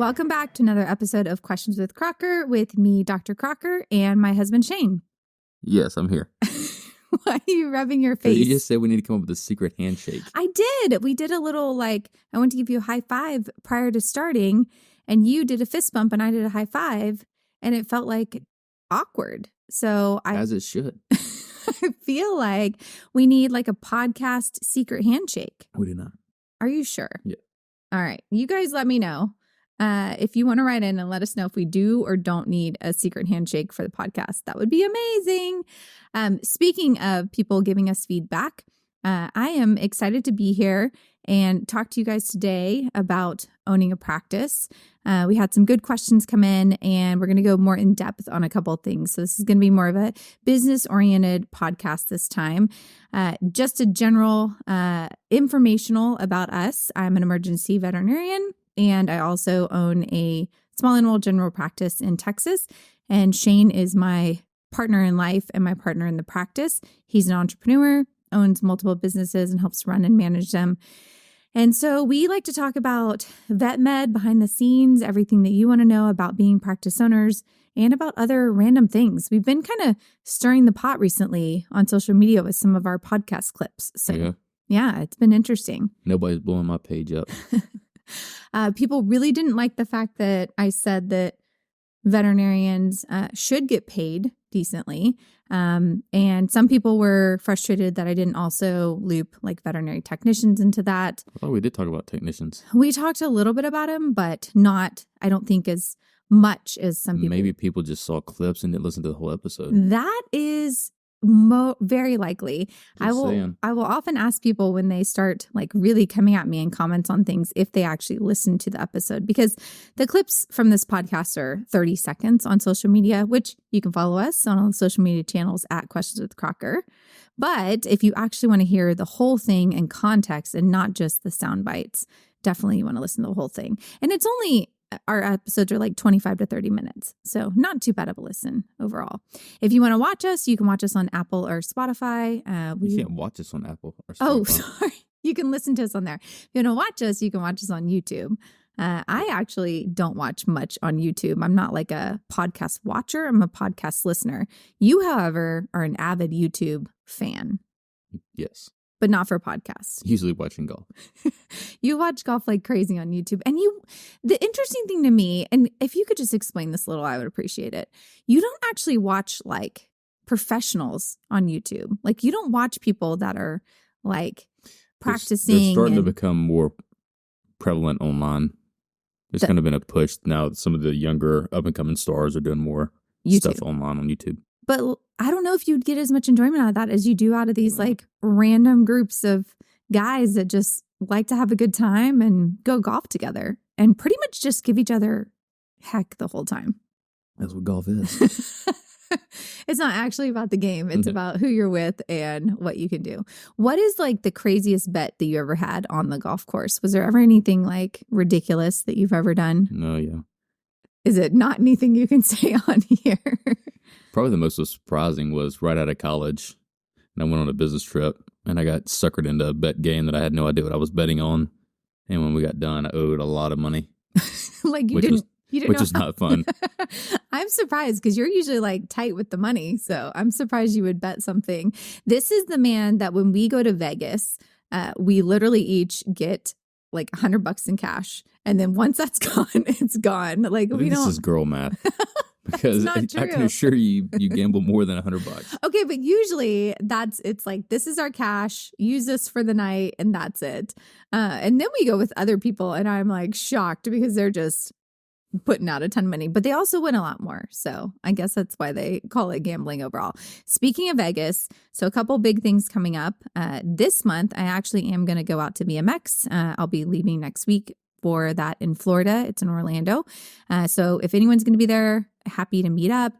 Welcome back to another episode of Questions with Crocker with me, Dr. Crocker, and my husband, Shane. Yes, I'm here. Why are you rubbing your face? You just said we need to come up with a secret handshake. I did. We did a little, I went to give you a high five prior to starting, and you did a fist bump, and I did a high five, and it felt awkward. So As it should. I feel like we need a podcast secret handshake. We do not. Are you sure? Yeah. All right. You guys let me know if you want to write in and let us know if we do or don't need a secret handshake for the podcast. That would be amazing. Speaking of people giving us feedback, I am excited to be here and talk to you guys today about owning a practice. We had some good questions come in, and we're going to go more in depth on a couple of things. So this is going to be more of a business-oriented podcast this time. Just a general informational about us. I'm an emergency veterinarian, and I also own a small animal general practice in Texas. And Shane is my partner in life and my partner in the practice. He's an entrepreneur, owns multiple businesses, and helps run and manage them. And so we like to talk about vet med behind the scenes, everything that you want to know about being practice owners, and about other random things. We've been kind of stirring the pot recently on social media with some of our podcast clips. So yeah, it's been interesting. Nobody's blowing my page up. People really didn't like the fact that I said that veterinarians should get paid decently. And some people were frustrated that I didn't also loop veterinary technicians into that. I thought we did talk about technicians. We talked a little bit about them, but not, I don't think, as much as some people. Maybe people just saw clips and didn't listen to the whole episode. That is very likely. I will often ask people when they start really coming at me and comments on things if they actually listen to the episode, because the clips from this podcast are 30 seconds on social media, which you can follow us on all the social media channels at Questions with Crocker. But if you actually want to hear the whole thing in context and not just the sound bites, definitely you want to listen to the whole thing. And it's only our episodes are 25 to 30 minutes. So not too bad of a listen overall. If you want to watch us, you can watch us on Apple or Spotify. You can't watch us on Apple or Spotify. Oh, sorry. You can listen to us on there. If you want to watch us, you can watch us on YouTube. I actually don't watch much on YouTube. I'm not a podcast watcher. I'm a podcast listener. You, however, are an avid YouTube fan. Yes. But not for podcasts. Usually watching golf. You watch golf like crazy on YouTube. And the interesting thing to me, and if you could just explain this a little, I would appreciate it. You don't actually watch professionals on YouTube. You don't watch people that are practicing. They're starting to become more prevalent online. There's kind of been a push now that some of the younger up and coming stars are doing more stuff online on YouTube. But I don't know if you'd get as much enjoyment out of that as you do out of these random groups of guys that just like to have a good time and go golf together and pretty much just give each other heck the whole time. That's what golf is. It's not actually about the game. It's about who you're with and what you can do. What is the craziest bet that you ever had on the golf course? Was there ever anything ridiculous that you've ever done? No, yeah. Is it not anything you can say on here? Probably the most surprising was right out of college, and I went on a business trip, and I got suckered into a bet game that I had no idea what I was betting on. And when we got done, I owed a lot of money. Which is not fun. I'm surprised because you're usually tight with the money. So I'm surprised you would bet something. This is the man that when we go to Vegas, we literally each get $100 in cash. And then once that's gone, it's gone. This is girl math. Because I can assure you gamble more than $100. Okay, but usually it's this is our cash, use this for the night, and that's it. And then we go with other people, and I'm shocked because they're just putting out a ton of money, but they also win a lot more. So I guess that's why they call it gambling overall. Speaking of Vegas, so a couple big things coming up. This month, I actually am going to go out to BMX. I'll be leaving next week for that in Florida. It's in Orlando. So if anyone's going to be there, happy to meet up.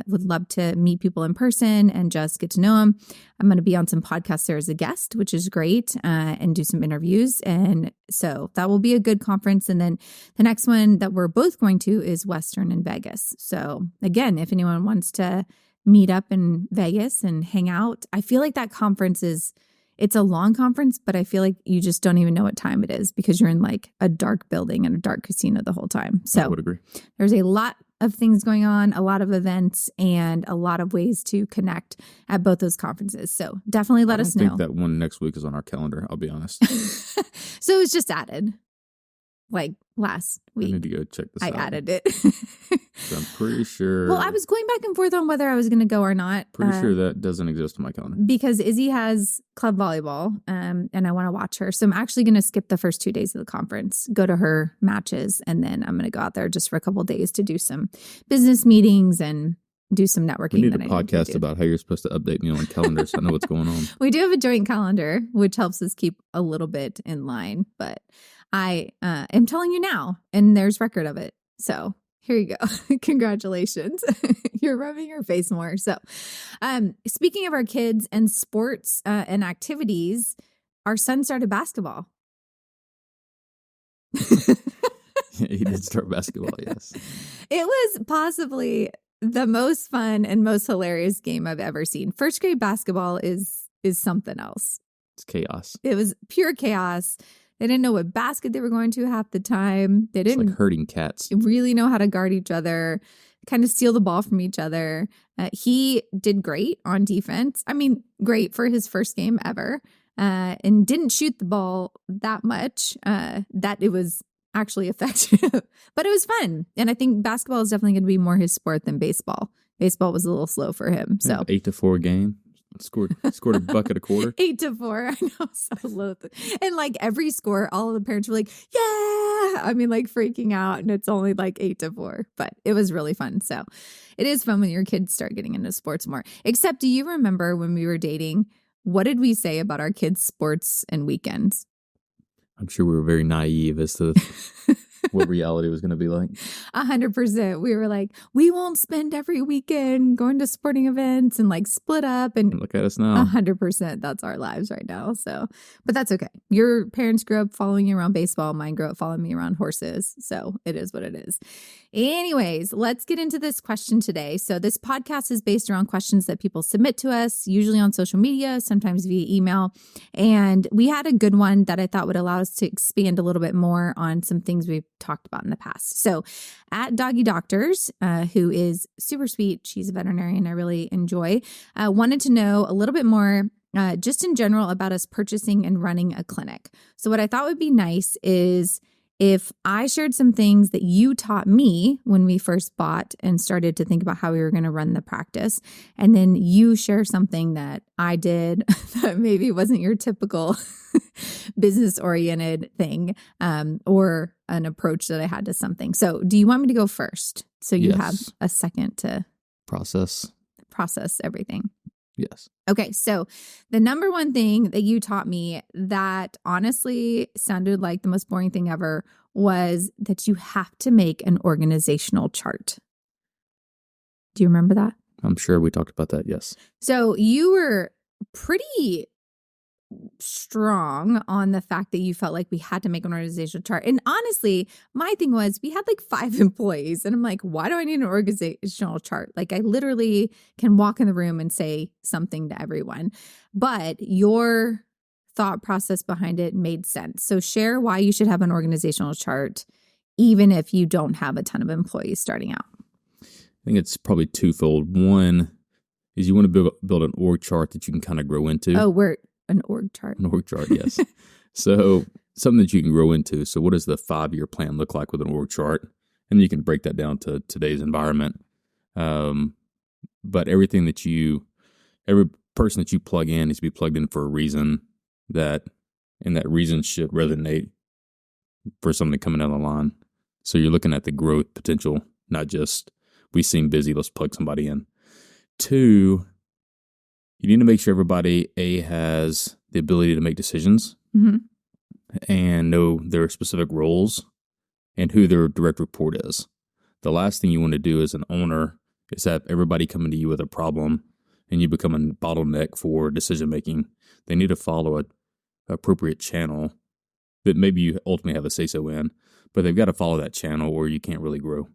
Would love to meet people in person and just get to know them. I'm going to be on some podcasts there as a guest, which is great, and do some interviews. And so that will be a good conference. And then the next one that we're both going to is Western in Vegas. So again, if anyone wants to meet up in Vegas and hang out, I feel like that conference is it's a long conference, but I feel like you just don't even know what time it is because you're in like a dark building and a dark casino the whole time. So I would agree. There's a lot of things going on, a lot of events, and a lot of ways to connect at both those conferences. So definitely let us know. I think that one next week is on our calendar, I'll be honest. So it's just added like last week. I need to go check this out. I added it. So I'm pretty sure. Well, I was going back and forth on whether I was going to go or not. Pretty sure that doesn't exist on my calendar. Because Izzy has club volleyball and I want to watch her. So I'm actually going to skip the first 2 days of the conference, go to her matches, and then I'm going to go out there just for a couple of days to do some business meetings and do some networking. We need a podcast about how you're supposed to update me on calendars so I know what's going on. We do have a joint calendar, which helps us keep a little bit in line. But I am telling you now, and there's record of it. So here you go. Congratulations. You're rubbing your face more. So speaking of our kids and sports and activities, our son started basketball. He did start basketball, yes. It was possibly the most fun and most hilarious game I've ever seen. First grade basketball is something else. It's chaos. It was pure chaos. They didn't know what basket they were going to half the time. They didn't like herding cats. Really know how to guard each other, kind of steal the ball from each other. He did great on defense. I mean, great for his first game ever, and didn't shoot the ball that much that it was actually effective. But it was fun. And I think basketball is definitely going to be more his sport than baseball. Baseball was a little slow for him. So 8-4 game. Scored a bucket a quarter. 8-4. I know, so low. And like every score, all of the parents were like, yeah. I mean, like freaking out. And it's only like 8-4. But it was really fun. So it is fun when your kids start getting into sports more. Except, do you remember when we were dating, what did we say about our kids' sports and weekends? I'm sure we were very naive as to what reality was going to be like. 100%. We were like, we won't spend every weekend going to sporting events and like split up. And look at us now. 100%. That's our lives right now. So, but that's okay. Your parents grew up following you around baseball. Mine grew up following me around horses. So it is what it is. Anyways, let's get into this question today. So this podcast is based around questions that people submit to us, usually on social media, sometimes via email. And we had a good one that I thought would allow us to expand a little bit more on some things we've talked about in the past. So at Doggy Doctors, who is super sweet, she's a veterinarian I really enjoy, wanted to know a little bit more just in general about us purchasing and running a clinic. So what I thought would be nice is if I shared some things that you taught me when we first bought and started to think about how we were going to run the practice, and then you share something that I did that maybe wasn't your typical business-oriented thing or an approach that I had to something. So do you want me to go first? So you have a second to process everything. Yes. Okay, so the number one thing that you taught me that honestly sounded like the most boring thing ever was that you have to make an organizational chart. Do you remember that? I'm sure we talked about that, yes. So you were pretty strong on the fact that you felt like we had to make an organizational chart. And honestly, my thing was we had like 5 employees and I'm like, why do I need an organizational chart? Like I literally can walk in the room and say something to everyone, but your thought process behind it made sense. So share why you should have an organizational chart, even if you don't have a ton of employees starting out. I think it's probably twofold. One is you want to build an org chart that you can kind of grow into. Oh, an org chart. An org chart, yes. So something that you can grow into. So what does the 5-year plan look like with an org chart? And then you can break that down to today's environment. But every person that you plug in needs to be plugged in for a reason and that reason should resonate for something coming down the line. So you're looking at the growth potential, not just we seem busy, let's plug somebody in. 2, you need to make sure everybody, has the ability to make decisions and know their specific roles and who their direct report is. The last thing you want to do as an owner is have everybody coming to you with a problem and you become a bottleneck for decision making. They need to follow an appropriate channel that maybe you ultimately have a say-so in, but they've got to follow that channel or you can't really grow.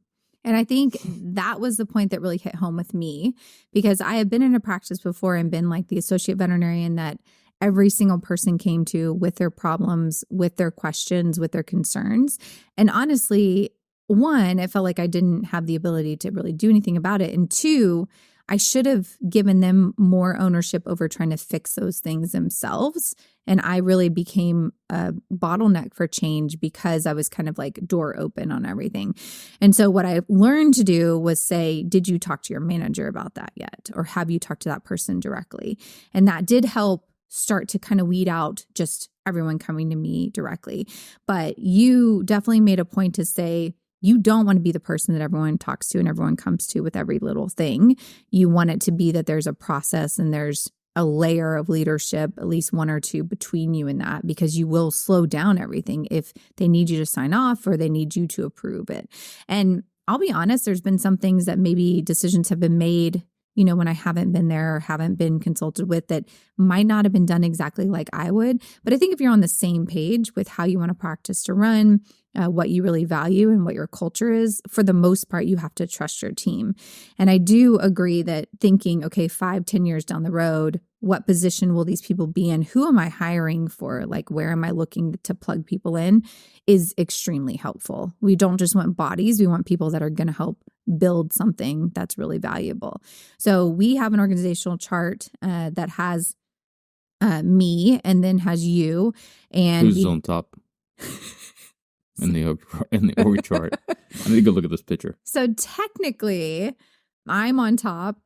And I think that was the point that really hit home with me because I have been in a practice before and been like the associate veterinarian that every single person came to with their problems, with their questions, with their concerns. And honestly, one, it felt like I didn't have the ability to really do anything about it. And two, I should have given them more ownership over trying to fix those things themselves. And I really became a bottleneck for change because I was kind of like door open on everything. And so what I learned to do was say, did you talk to your manager about that yet? Or have you talked to that person directly? And that did help start to kind of weed out just everyone coming to me directly. But you definitely made a point to say, you don't want to be the person that everyone talks to and everyone comes to with every little thing. You want it to be that there's a process and there's a layer of leadership, at least one or two between you and that, because you will slow down everything if they need you to sign off or they need you to approve it. And I'll be honest, there's been some things that maybe decisions have been made, when I haven't been there or haven't been consulted with that might not have been done exactly like I would. But I think if you're on the same page with how you want to practice to run, what you really value and what your culture is, for the most part, you have to trust your team. And I do agree that thinking, okay, 5-10 years down the road, what position will these people be in? Who am I hiring for? Like, where am I looking to plug people in is extremely helpful. We don't just want bodies. We want people that are going to help build something that's really valuable. So we have an organizational chart that has me and then has you. And who's on top? In the org chart. I need to go look at this picture. So technically, I'm on top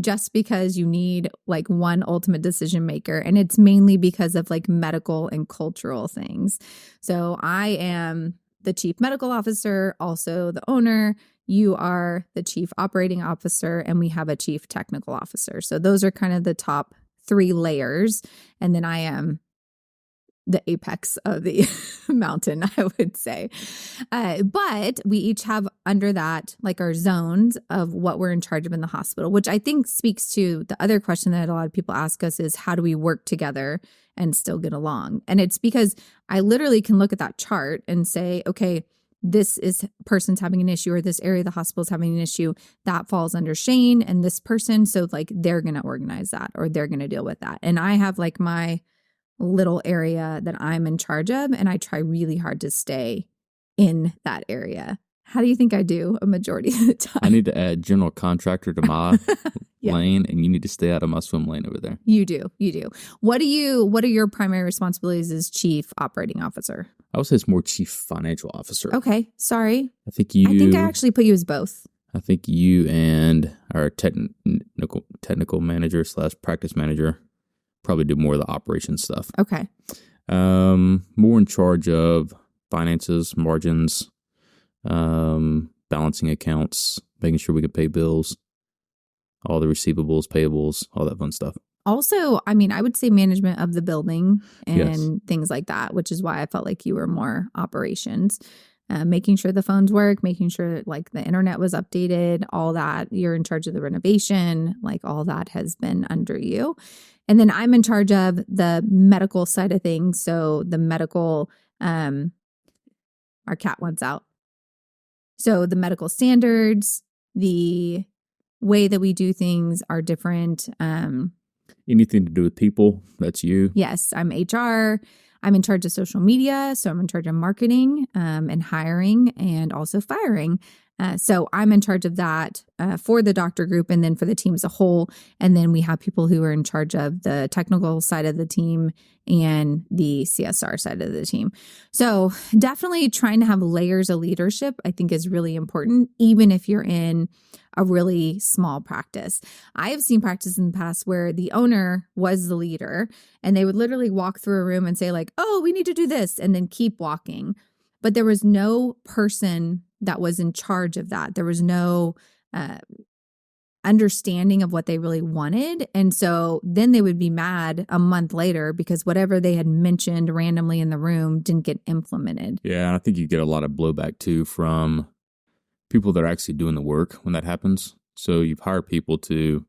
just because you need like one ultimate decision maker. And it's mainly because of like medical and cultural things. So I am the chief medical officer, also the owner. You are the chief operating officer, and we have a chief technical officer. So those are kind of the top 3 layers. And then I am the apex of the mountain, I would say. But we each have under that, like our zones of what we're in charge of in the hospital, which I think speaks to the other question that a lot of people ask us is, how do we work together and still get along? And it's because I literally can look at that chart and say, okay, this is person's having an issue, or this area of the hospital is having an issue that falls under Shane and this person. So like they're going to organize that, or they're going to deal with that. And I have like my little area that I'm in charge of, and I try really hard to stay in that area. How do you think I do a majority of the time? I need to add general contractor to my Yeah. lane, and you need to stay out of my swim lane over there. You do. What are your primary responsibilities as chief operating officer? I would say it's more chief financial officer. Okay. Sorry. I think I actually put you as both. I think you and our technical manager / practice manager probably do more of the operations stuff. Okay. More in charge of finances, margins, balancing accounts, making sure we can pay bills, all the receivables, payables, all that fun stuff. Also, I mean, I would say management of the building and Yes. things like that, which is why I felt like you were more operations. Making sure the phones work, making sure like the internet was updated, all that. You're in charge of the renovation, like all that has been under you. And then I'm in charge of the medical side of things. So the medical, our cat wants out. So the medical standards, the way that we do things are different. Anything to do with people, that's you. Yes, I'm HR. I'm in charge of social media. So I'm in charge of marketing and hiring and also firing. So I'm in charge of that for the doctor group and then for the team as a whole. And then we have people who are in charge of the technical side of the team and the CSR side of the team. So definitely trying to have layers of leadership, I think, is really important, even if you're in a really small practice. I have seen practices in the past where the owner was the leader and they would literally walk through a room and say like, oh, we need to do this, and then keep walking. But there was no person that was in charge of that. There was no understanding of what they really wanted. And so then they would be mad a month later because whatever they had mentioned randomly in the room didn't get implemented. Yeah, and I think you get a lot of blowback too from people that are actually doing the work when that happens. So you've hired people to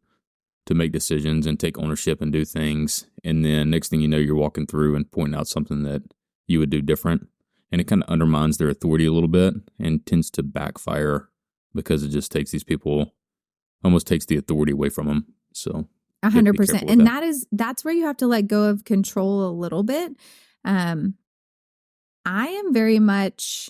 make decisions and take ownership and do things. And then next thing you know, you're walking through and pointing out something that you would do different. And it kind of undermines their authority a little bit and tends to backfire because it just takes these people, almost takes the authority away from them. So 100%. And that's where you have to let go of control a little bit. I am very much,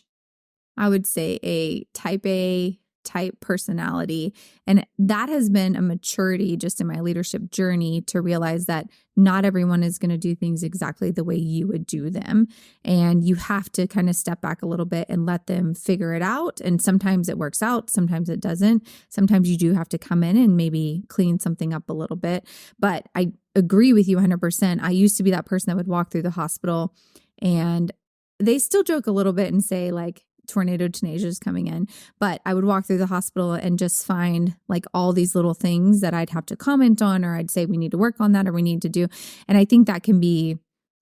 I would say, a type A type personality. And that has been a maturity just in my leadership journey to realize that not everyone is going to do things exactly the way you would do them. And you have to kind of step back a little bit and let them figure it out. And sometimes it works out, sometimes it doesn't. Sometimes you do have to come in and maybe clean something up a little bit. But I agree with you 100%. I used to be that person that would walk through the hospital, and they still joke a little bit and say like, tornado tenacia is coming in, but I would walk through the hospital and just find like all these little things that I'd have to comment on, or I'd say we need to work on that, or we need to do. And I think that can be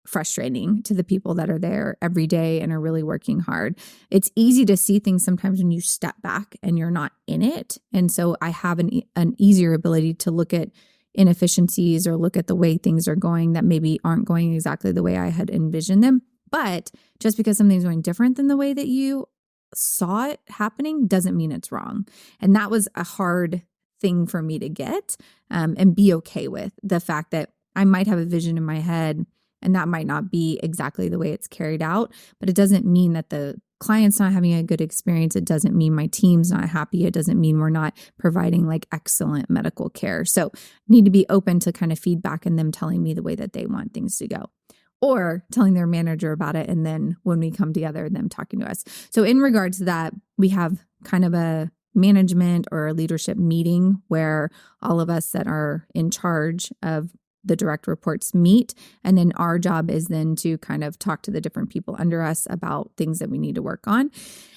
frustrating to the people that are there every day and are really working hard. It's easy to see things sometimes when you step back and you're not in it. And so I have an easier ability to look at inefficiencies or look at the way things are going that maybe aren't going exactly the way I had envisioned them. But just because something's going different than the way that you saw it happening doesn't mean it's wrong. And that was a hard thing for me to get and be okay with the fact that I might have a vision in my head and that might not be exactly the way it's carried out. But it doesn't mean that the client's not having a good experience. It doesn't mean my team's not happy. It doesn't mean we're not providing like excellent medical care. So I need to be open to kind of feedback and them telling me the way that they want things to go, or telling their manager about it. And then when we come together, them talking to us. So in regards to that, we have kind of a management or a leadership meeting where all of us that are in charge of the direct reports meet. And then our job is then to kind of talk to the different people under us about things that we need to work on.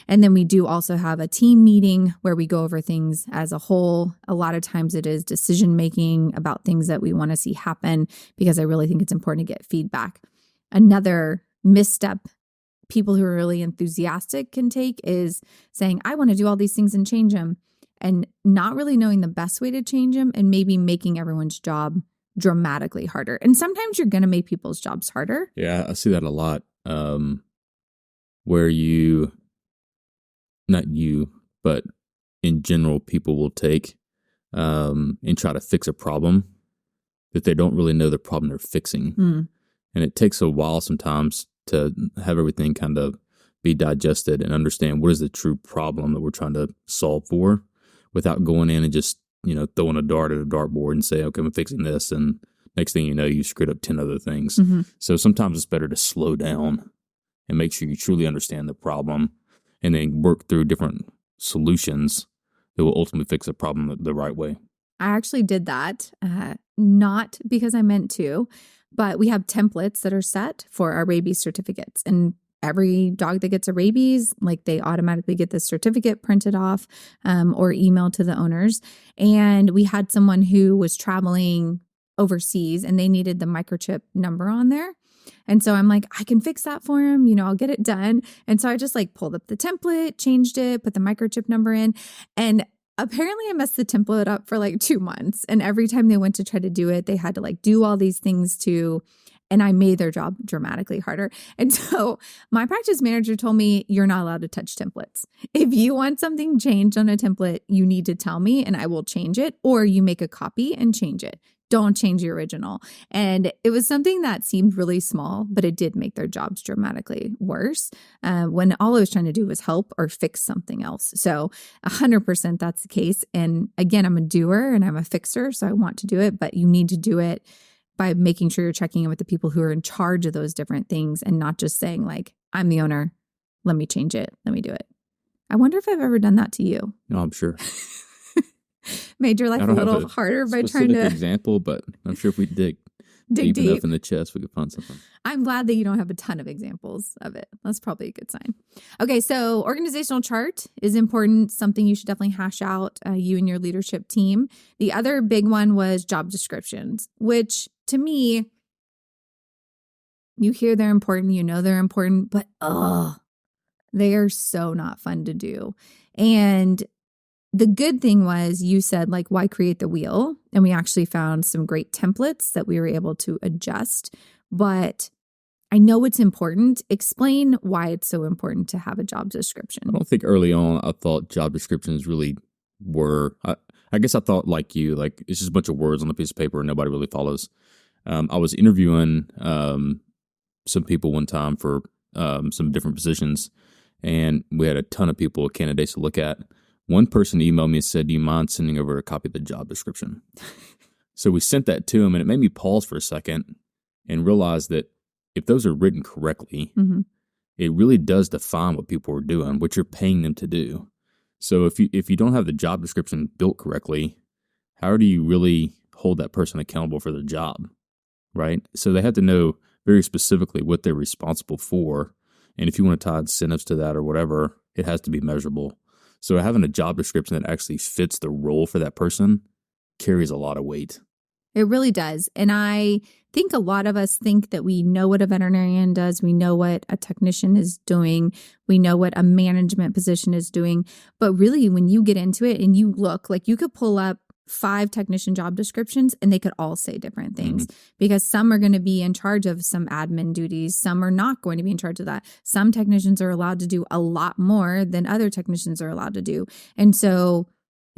And then we do also have a team meeting where we go over things as a whole. A lot of times it is decision making about things that we want to see happen, because I really think it's important to get feedback. Another misstep people who are really enthusiastic can take is saying, I want to do all these things and change them, and not really knowing the best way to change them, and maybe making everyone's job dramatically harder. And sometimes you're going to make people's jobs harder. Yeah, I see that a lot. Where not you, but in general, people will take and try to fix a problem that they don't really know the problem they're fixing. And it takes a while sometimes to have everything kind of be digested and understand what is the true problem that we're trying to solve for, without going in and just, throwing a dart at a dartboard and say, okay, I'm fixing this. And next thing you know, you screwed up 10 other things. So sometimes it's better to slow down and make sure you truly understand the problem, and then work through different solutions that will ultimately fix a problem the right way. I actually did that, not because I meant to, but we have templates that are set for our rabies certificates. And every dog that gets a rabies, like they automatically get this certificate printed off or emailed to the owners. And we had someone who was traveling overseas and they needed the microchip number on there. And so I'm like, I can fix that for him. I'll get it done. And so I just like pulled up the template, changed it, put the microchip number in. And apparently I messed the template up for like 2 months. And every time they went to try to do it, they had to like do all these things and I made their job dramatically harder. And so my practice manager told me, you're not allowed to touch templates. If you want something changed on a template, you need to tell me and I will change it, or you make a copy and change it. Don't change the original. And it was something that seemed really small, but it did make their jobs dramatically worse when all I was trying to do was help or fix something else. So 100% that's the case. And again, I'm a doer and I'm a fixer, so I want to do it, but you need to do it by making sure you're checking in with the people who are in charge of those different things and not just saying like, I'm the owner, let me change it, let me do it. I wonder if I've ever done that to you. No, I'm sure. Made your life a little harder by trying to example, but I'm sure if we dig deep enough in the chest, we could find something. I'm glad that you don't have a ton of examples of it. That's probably a good sign. Okay, so organizational chart is important, something you should definitely hash out, you and your leadership team. The other big one was job descriptions, which to me, you hear they're important, they're important, but they are so not fun to do. And the good thing was you said, like, why create the wheel? And we actually found some great templates that we were able to adjust. But I know it's important. Explain why it's so important to have a job description. I don't think early on I thought job descriptions really were. I I guess I thought like you, like it's just a bunch of words on a piece of paper and nobody really follows. I was interviewing some people one time for some different positions, and we had a ton of candidates to look at. One person emailed me and said, "Do you mind sending over a copy of the job description?" So we sent that to him, and it made me pause for a second and realize that if those are written correctly, it really does define what people are doing, what you're paying them to do. So if you don't have the job description built correctly, how do you really hold that person accountable for their job, right? So they have to know very specifically what they're responsible for. And if you want to tie incentives to that or whatever, it has to be measurable. So having a job description that actually fits the role for that person carries a lot of weight. It really does. And I think a lot of us think that we know what a veterinarian does. We know what a technician is doing. We know what a management position is doing. But really, when you get into it and you look, like you could pull up 5 technician job descriptions and they could all say different things because some are going to be in charge of some admin duties. Some are not going to be in charge of that. Some technicians are allowed to do a lot more than other technicians are allowed to do. And so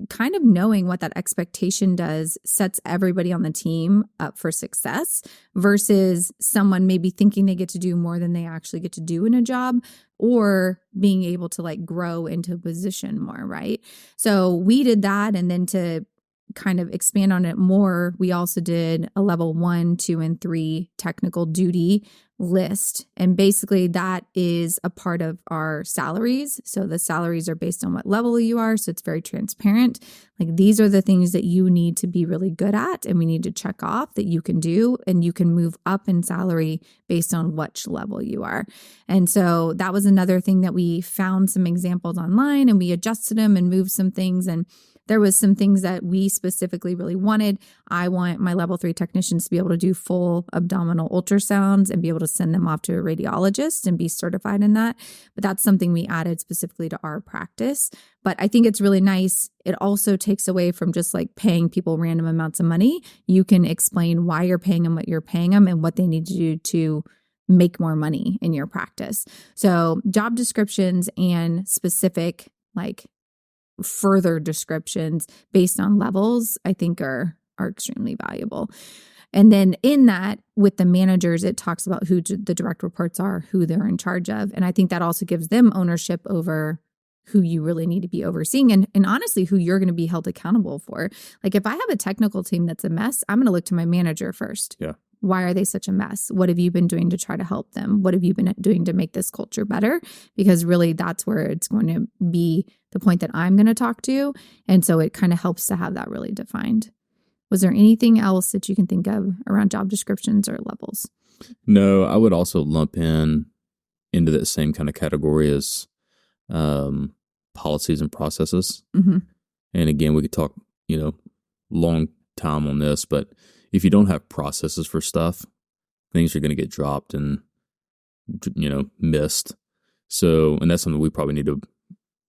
kind of knowing what that expectation does sets everybody on the team up for success versus someone maybe thinking they get to do more than they actually get to do in a job or being able to like grow into a position more, right? So we did that. And then to kind of expand on it more, we also did a level 1, 2, and 3 technical duty list. And basically that is a part of our salaries. So the salaries are based on what level you are. So it's very transparent. Like these are the things that you need to be really good at. And we need to check off that you can do. And you can move up in salary based on which level you are. And so that was another thing that we found some examples online and we adjusted them and moved some things. And there was some things that we specifically really wanted. I want my level 3 technicians to be able to do full abdominal ultrasounds and be able to send them off to a radiologist and be certified in that. But that's something we added specifically to our practice. But I think it's really nice. It also takes away from just like paying people random amounts of money. You can explain why you're paying them what you're paying them and what they need to do to make more money in your practice. So job descriptions and specific like further descriptions based on levels, I think are extremely valuable. And then in that, with the managers, it talks about who the direct reports are, who they're in charge of. And I think that also gives them ownership over who you really need to be overseeing and honestly, who you're going to be held accountable for. Like if I have a technical team that's a mess, I'm going to look to my manager first. Yeah. Why are they such a mess? What have you been doing to try to help them? What have you been doing to make this culture better? Because really that's where it's going to be the point that I'm going to talk to. And so it kind of helps to have that really defined. Was there anything else that you can think of around job descriptions or levels? No, I would also lump into that same kind of category as policies and processes. And again, we could talk, long time on this, but if you don't have processes for stuff, things are going to get dropped and, missed. So, and that's something we probably need to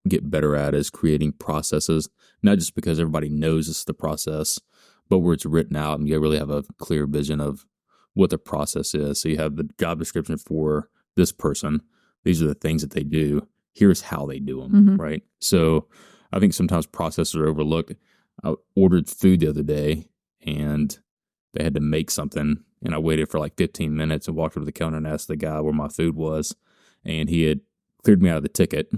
get better at is creating processes, not just because everybody knows it's the process, but where it's written out and you really have a clear vision of what the process is. So you have the job description for this person. These are the things that they do. Here's how they do them, right? So I think sometimes processes are overlooked. I ordered food the other day and they had to make something, and I waited for like 15 minutes and walked over to the counter and asked the guy where my food was, and he had cleared me out of the ticket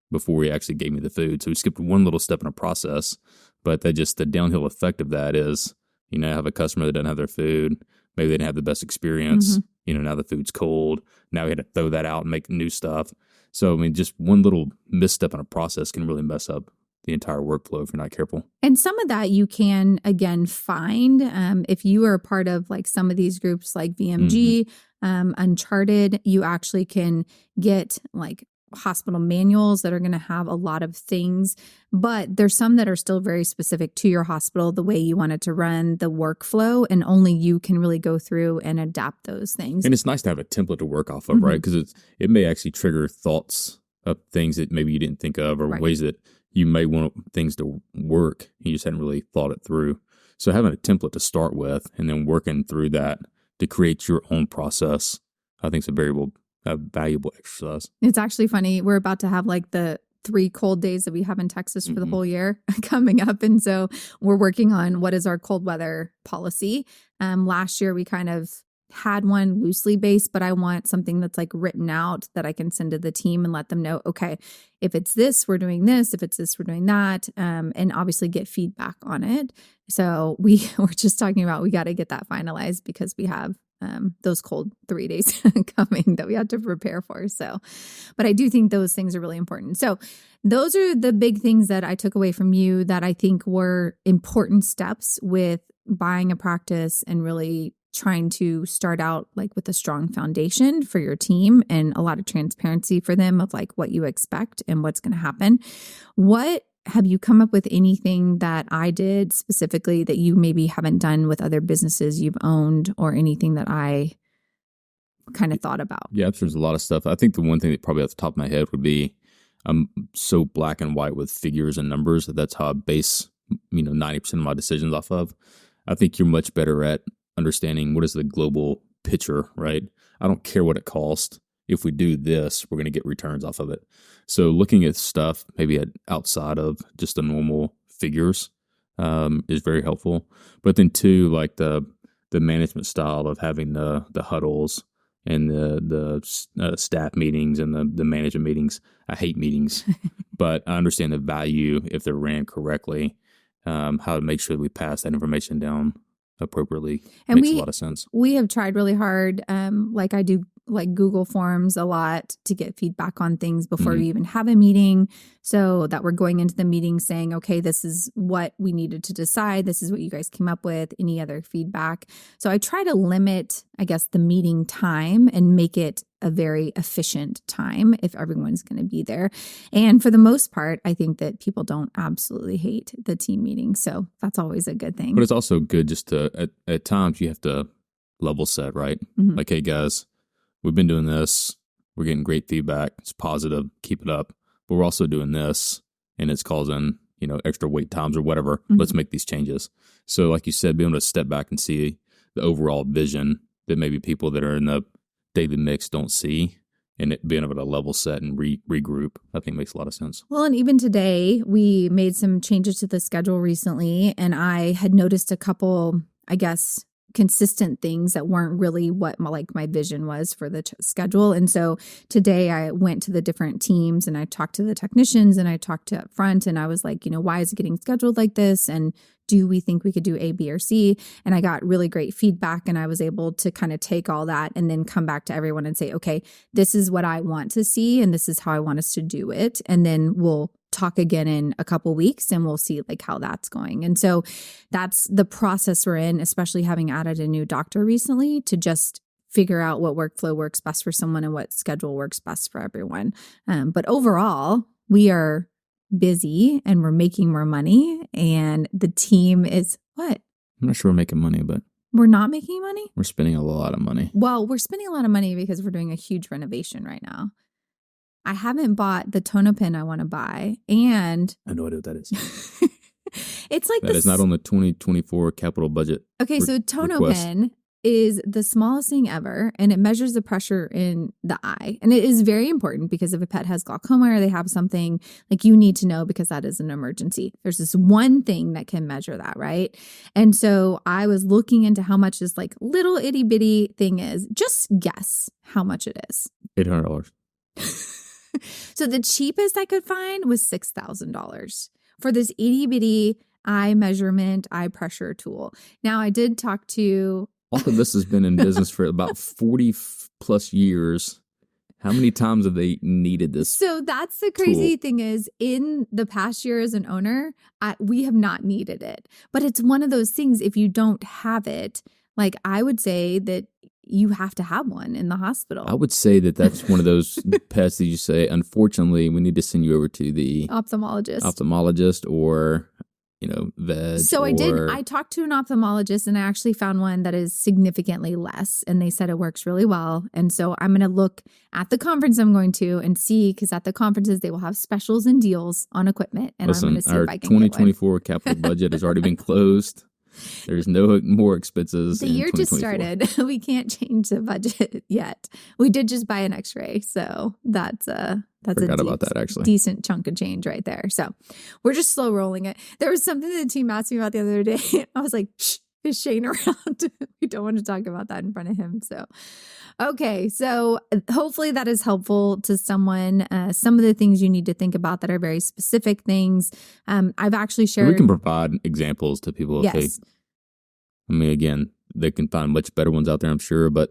before he actually gave me the food. So we skipped one little step in a process, but the downhill effect of that is, I have a customer that doesn't have their food. Maybe they didn't have the best experience. Now the food's cold. Now we had to throw that out and make new stuff. So, just one little misstep in a process can really mess up the entire workflow if you're not careful. And some of that you can, again, find if you are a part of like some of these groups like VMG, Uncharted, you actually can get like hospital manuals that are going to have a lot of things, but there's some that are still very specific to your hospital, the way you want it to run, the workflow, and only you can really go through and adapt those things. And it's nice to have a template to work off of, right? Because it may actually trigger thoughts of things that maybe you didn't think of or ways that you may want things to work. You just hadn't really thought it through. So having a template to start with and then working through that to create your own process, I think is a valuable exercise. It's actually funny. We're about to have like the 3 cold days that we have in Texas for the whole year coming up. And so we're working on what is our cold weather policy. Last year we kind of had one loosely based, but I want something that's like written out that I can send to the team and let them know, okay, if it's this, we're doing this, if it's this, we're doing that, and obviously get feedback on it. So we were just talking about, we got to get that finalized because we have those cold 3 days coming that we have to prepare for. So, but I do think those things are really important. So those are the big things that I took away from you that I think were important steps with buying a practice and really trying to start out like with a strong foundation for your team and a lot of transparency for them of like what you expect and what's going to happen. What have you come up with anything that I did specifically that you maybe haven't done with other businesses you've owned or anything that I kind of thought about? Yeah, there's a lot of stuff. I think the one thing that probably off the top of my head would be I'm so black and white with figures and numbers that's how I base 90% of my decisions off of. I think you're much better at understanding what is the global picture, right? I don't care what it costs. If we do this, we're going to get returns off of it. So looking at stuff maybe outside of just the normal figures is very helpful. But then too, like the management style of having the huddles and the staff meetings and the management meetings. I hate meetings, but I understand the value if they're ran correctly, how to make sure that we pass that information down appropriately. And makes a lot of sense. We have tried really hard. Like I do like Google Forms a lot to get feedback on things before we even have a meeting, so that we're going into the meeting saying, okay, this is what we needed to decide. This is what you guys came up with. Any other feedback? So I try to limit, I guess, the meeting time and make it a very efficient time if everyone's going to be there. And for the most part, I think that people don't absolutely hate the team meeting. So that's always a good thing. But it's also good just to, at times you have to level set, right? Like, hey guys, we've been doing this. We're getting great feedback. It's positive. Keep it up. But we're also doing this and it's causing, extra wait times or whatever. Let's make these changes. So like you said, being able to step back and see the overall vision that maybe people that are in the daily mix don't see, and it being able to level set and regroup, I think makes a lot of sense. Well, and even today, we made some changes to the schedule recently, and I had noticed a couple, I guess, consistent things that weren't really what my vision was for the schedule. And so today I went to the different teams and I talked to the technicians and I talked to up front and I was like, why is it getting scheduled like this? And do we think we could do A, B, or C? And I got really great feedback and I was able to kind of take all that and then come back to everyone and say, okay, this is what I want to see and this is how I want us to do it. And then we'll talk again in a couple weeks and we'll see how that's going. And so that's the process we're in, especially having added a new doctor recently to just figure out what workflow works best for someone and what schedule works best for everyone. But overall, we are busy and we're making more money and the team is what? I'm not sure we're making money, but we're not making money? We're spending a lot of money. Well, we're spending a lot of money because we're doing a huge renovation right now. I haven't bought the Tonopin I want to buy, and I have no idea what that is. It's like that is not on the 2024 capital budget. Okay, so Tonopin is the smallest thing ever, and it measures the pressure in the eye. And it is very important because if a pet has glaucoma or they have something, you need to know because that is an emergency. There's this one thing that can measure that, right? And so I was looking into how much this little itty bitty thing is. Just guess how much it is. $800. So the cheapest I could find was $6,000 for this itty bitty eye measurement, eye pressure tool. Now I did talk to... All of this has been in business for about 40 plus years. How many times have they needed this? So that's the crazy thing is in the past year as an owner, we have not needed it. But it's one of those things, if you don't have it, I would say that you have to have one in the hospital. I would say that that's one of those pets that you say, unfortunately, we need to send you over to the ophthalmologist or, veg. So I talked to an ophthalmologist and I actually found one that is significantly less. And they said it works really well. And so I'm going to look at the conference I'm going to and see, because at the conferences, they will have specials and deals on equipment. And I'm going to see if I can get one. Our 2024 capital budget has already been closed. There's no more expenses. The in year just 2024. started. We can't change the budget yet. We did just buy an X-ray, so that's Forgot about that, actually. decent chunk of change right there. So we're just slow rolling it. There was something that the team asked me about the other day. I was like, shh, is Shane around? We don't want to talk about that in front of him. So, okay. So hopefully that is helpful to someone. Some of the things you need to think about that are very specific things. I've actually shared. We can provide examples to people. Yes. Okay. I mean, again, they can find much better ones out there, I'm sure, but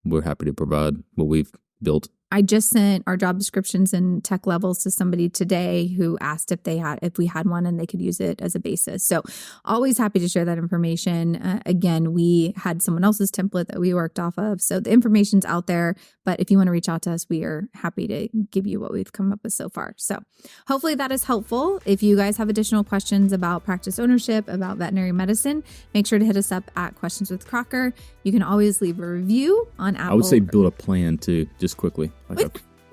we're happy to provide what we've built. I just sent our job descriptions and tech levels to somebody today who asked if we had one and they could use it as a basis. So always happy to share that information. Again, we had someone else's template that we worked off of. So the information's out there, but if you want to reach out to us, we are happy to give you what we've come up with so far. So hopefully that is helpful. If you guys have additional questions about practice ownership, about veterinary medicine, make sure to hit us up at Questions with Crocker. You can always leave a review on Apple. I would say build a plan too, just quickly.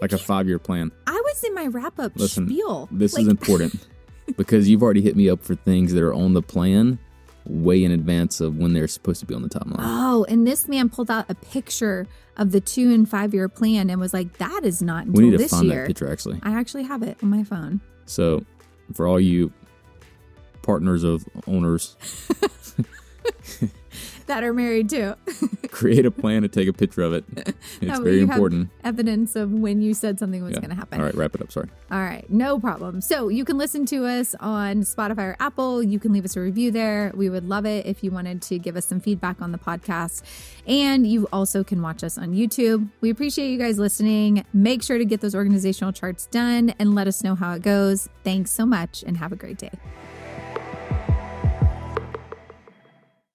Like a 5-year plan. I was in my wrap-up spiel. This is important because you've already hit me up for things that are on the plan way in advance of when they're supposed to be on the timeline. Oh, and this man pulled out a picture of the 2 and 5 year plan and was like, that is not until we need to this find year. that picture, actually. I actually have it on my phone. So for all you partners of owners that are married too, create a plan and take a picture of it. It's very important. Evidence of when you said something was going to happen. All right, wrap it up. Sorry. All right, no problem. So you can listen to us on Spotify or Apple. You can leave us a review there. We would love it if you wanted to give us some feedback on the podcast. And you also can watch us on YouTube. We appreciate you guys listening. Make sure to get those organizational charts done and let us know how it goes. Thanks so much and have a great day.